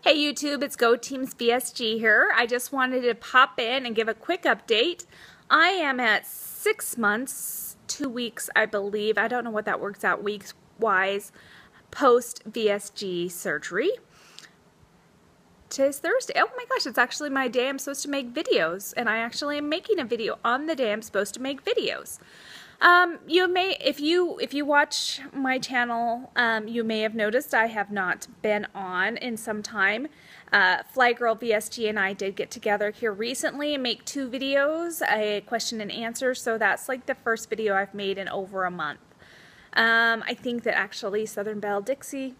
Hey YouTube, it's Go Teams VSG here. I just wanted to pop in and give a quick update. I am at 6 months, 2 weeks I believe, I don't know what that works out weeks wise, post VSG surgery. Today's Thursday. Oh my gosh, it's actually my day I'm supposed to make videos, and I actually am making a video on the day I'm supposed to make videos. You may, if you watch my channel, you may have noticed I have not been on in some time. Fly Girl VSG and I did get together here recently and make 2 videos, a question and answer, so that's like the first video I've made in over a month. I think that actually Southern Belle Dixie,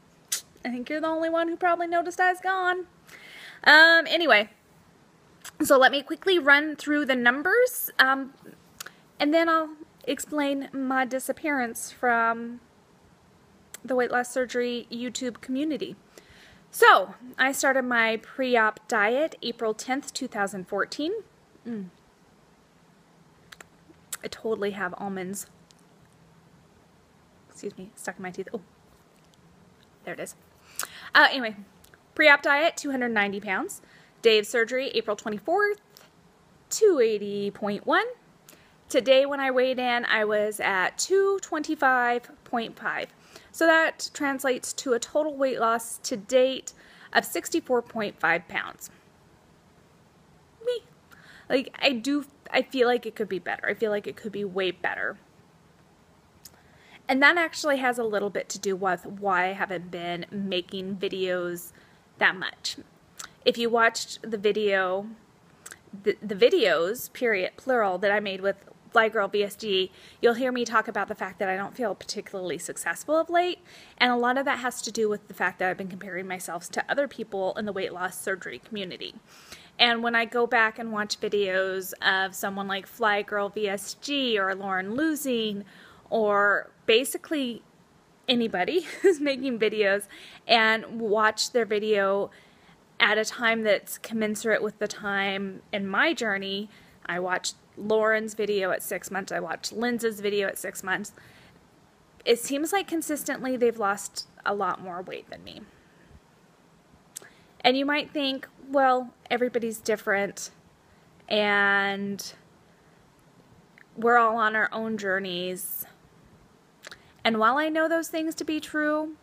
I think you're the only one who probably noticed I was gone. Anyway, so let me quickly run through the numbers, and then I'll explain my disappearance from the weight loss surgery YouTube community. So, I started my pre-op diet April 10th, 2014. I totally have almonds, excuse me, stuck in my teeth. Oh, there it is. Anyway, pre-op diet, 290 pounds. Day of surgery, April 24th, 280.1. Today when I weighed in, I was at 225.5. So that translates to a total weight loss to date of 64.5 pounds. Me. Like, I feel like it could be better. I feel like it could be way better. And that actually has a little bit to do with why I haven't been making videos that much. If you watched the video, the videos, period, plural, that I made with Fly Girl VSG, you'll hear me talk about the fact that I don't feel particularly successful of late, and a lot of that has to do with the fact that I've been comparing myself to other people in the weight loss surgery community. And when I go back and watch videos of someone like Fly Girl VSG or Lauren Losing, or basically anybody who's making videos, and watch their video at a time that's commensurate with the time in my journey, I watched Lauren's video at 6 months, I watched Lindsay's video at 6 months. It seems like consistently they've lost a lot more weight than me. And you might think, well, everybody's different and we're all on our own journeys. And while I know those things to be true,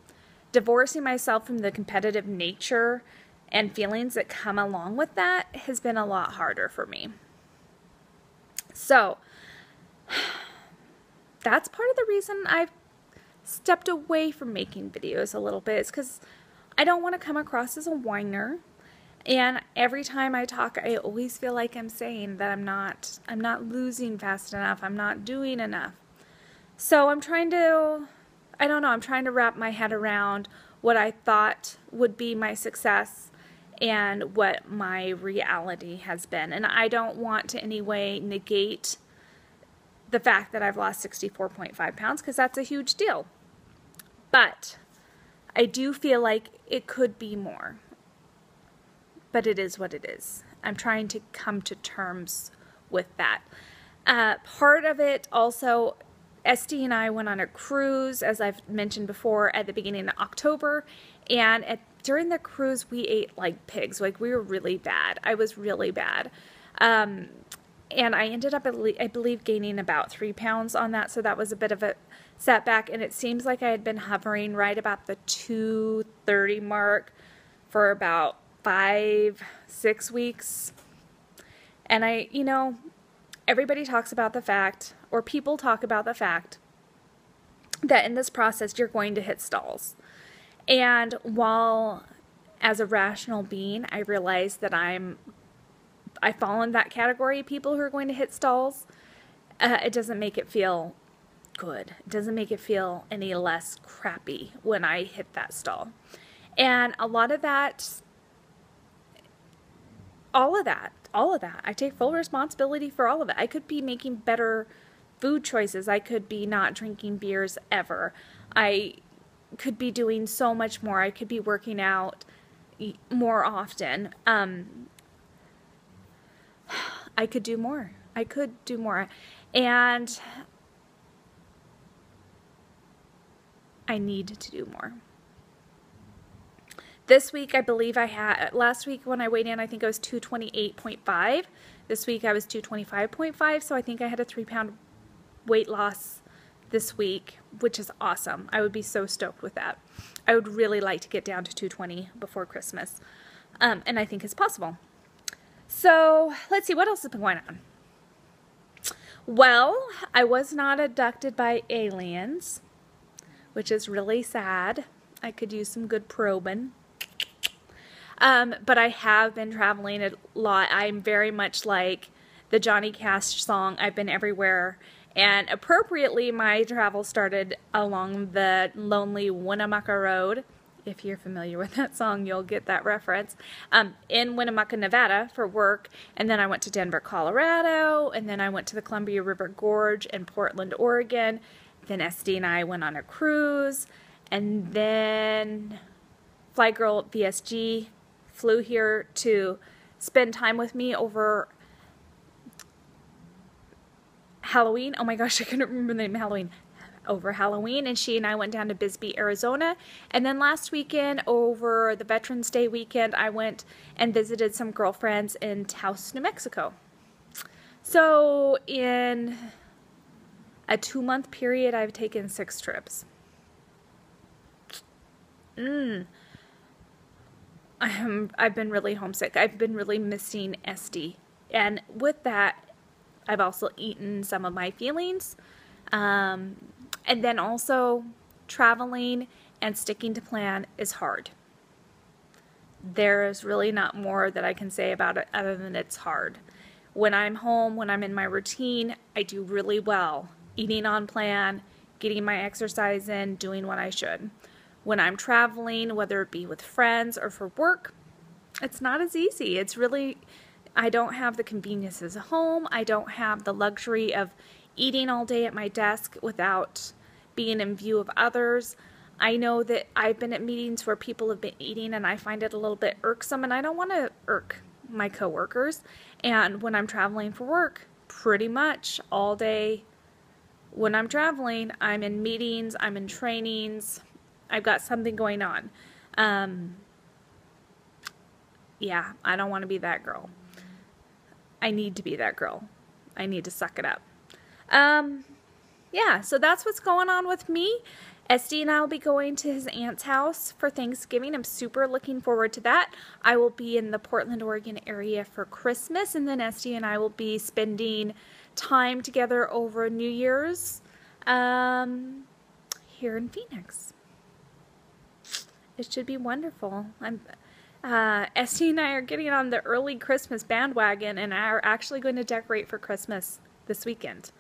divorcing myself from the competitive nature and feelings that come along with that has been a lot harder for me. So, that's part of the reason I've stepped away from making videos a little bit. It's because I don't want to come across as a whiner. And every time I talk, I always feel like I'm saying that I'm not losing fast enough. I'm not doing enough. So I'm trying to, I don't know, I'm trying to wrap my head around what I thought would be my success and what my reality has been. And I don't want to in any way negate the fact that I've lost 64.5 pounds, because that's a huge deal. But I do feel like it could be more. But it is what it is. I'm trying to come to terms with that. Part of it also, Esty and I went on a cruise, as I've mentioned before, at the beginning of October, and during the cruise we ate like pigs. Like, we were really bad. I was really bad. And I ended up, I believe, gaining about 3 pounds on that, so that was a bit of a setback, and it seems like I had been hovering right about the 230 mark for about 5-6 weeks. And you know, everybody talks about the fact, or people talk about the fact, that in this process you're going to hit stalls. And while as a rational being I realize that I fall in that category of people who are going to hit stalls, it doesn't make it feel good. It doesn't make it feel any less crappy when I hit that stall. And a lot of that, all of that, I take full responsibility for all of it. I could be making better food choices. I could be not drinking beers ever. I could be doing so much more. I could be working out more often. I could do more. I could do more. And I need to do more. This week, I believe I had, last week when I weighed in, I think I was 228.5. This week I was 225.5, so I think I had a 3-pound weight loss this week, which is awesome. I would be so stoked with that. I would really like to get down to 220 before Christmas, and I think it's possible. So let's see, what else has been going on? Well, I was not abducted by aliens, which is really sad. I could use some good probing. But I have been traveling a lot. I'm very much like the Johnny Cash song, I've been everywhere. And appropriately, my travel started along the lonely Winnemucca Road. If you're familiar with that song, you'll get that reference. In Winnemucca, Nevada for work. And then I went to Denver, Colorado. And then I went to the Columbia River Gorge in Portland, Oregon. Then SD and I went on a cruise. And then Fly Girl VSG flew here to spend time with me over Halloween. Oh my gosh, I couldn't remember the name of Halloween. Over Halloween, and she and I went down to Bisbee, Arizona. And then last weekend, over the Veterans Day weekend, I went and visited some girlfriends in Taos, New Mexico. So in a 2-month period, I've taken 6 trips. I've been really homesick. I've been really missing SD. And with that, I've also eaten some of my feelings. And then also, traveling and sticking to plan is hard. There's really not more that I can say about it other than it's hard. When I'm home, when I'm in my routine, I do really well. Eating on plan, getting my exercise in, doing what I should. When I'm traveling, whether it be with friends or for work, it's not as easy. It's really, I don't have the conveniences of home. I don't have the luxury of eating all day at my desk without being in view of others. I know that I've been at meetings where people have been eating and I find it a little bit irksome, and I don't want to irk my coworkers. And when I'm traveling for work, pretty much all day when I'm traveling, I'm in meetings, I'm in trainings, I've got something going on. Yeah, I don't want to be that girl. I need to be that girl. I need to suck it up. Yeah, so that's what's going on with me. SD and I will be going to his aunt's house for Thanksgiving. I'm super looking forward to that. I will be in the Portland, Oregon area for Christmas, and then SD and I will be spending time together over New Year's here in Phoenix. It should be wonderful. SD and I are getting on the early Christmas bandwagon and are actually going to decorate for Christmas this weekend.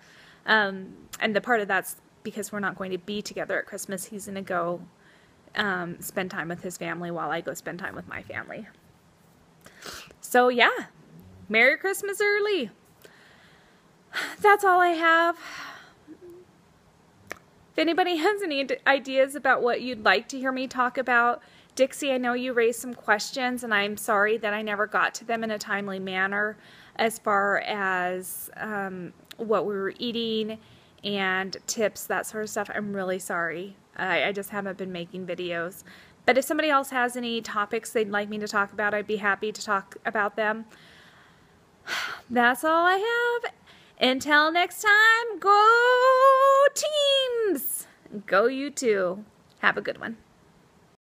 And the part of that's because we're not going to be together at Christmas. He's going to go spend time with his family while I go spend time with my family. So yeah, Merry Christmas early. That's all I have. If anybody has any ideas about what you'd like to hear me talk about, Dixie, I know you raised some questions, and I'm sorry that I never got to them in a timely manner as far as what we were eating and tips, that sort of stuff. I'm really sorry. I just haven't been making videos. But if somebody else has any topics they'd like me to talk about, I'd be happy to talk about them. That's all I have. Until next time, go teams! Go you too. Have a good one.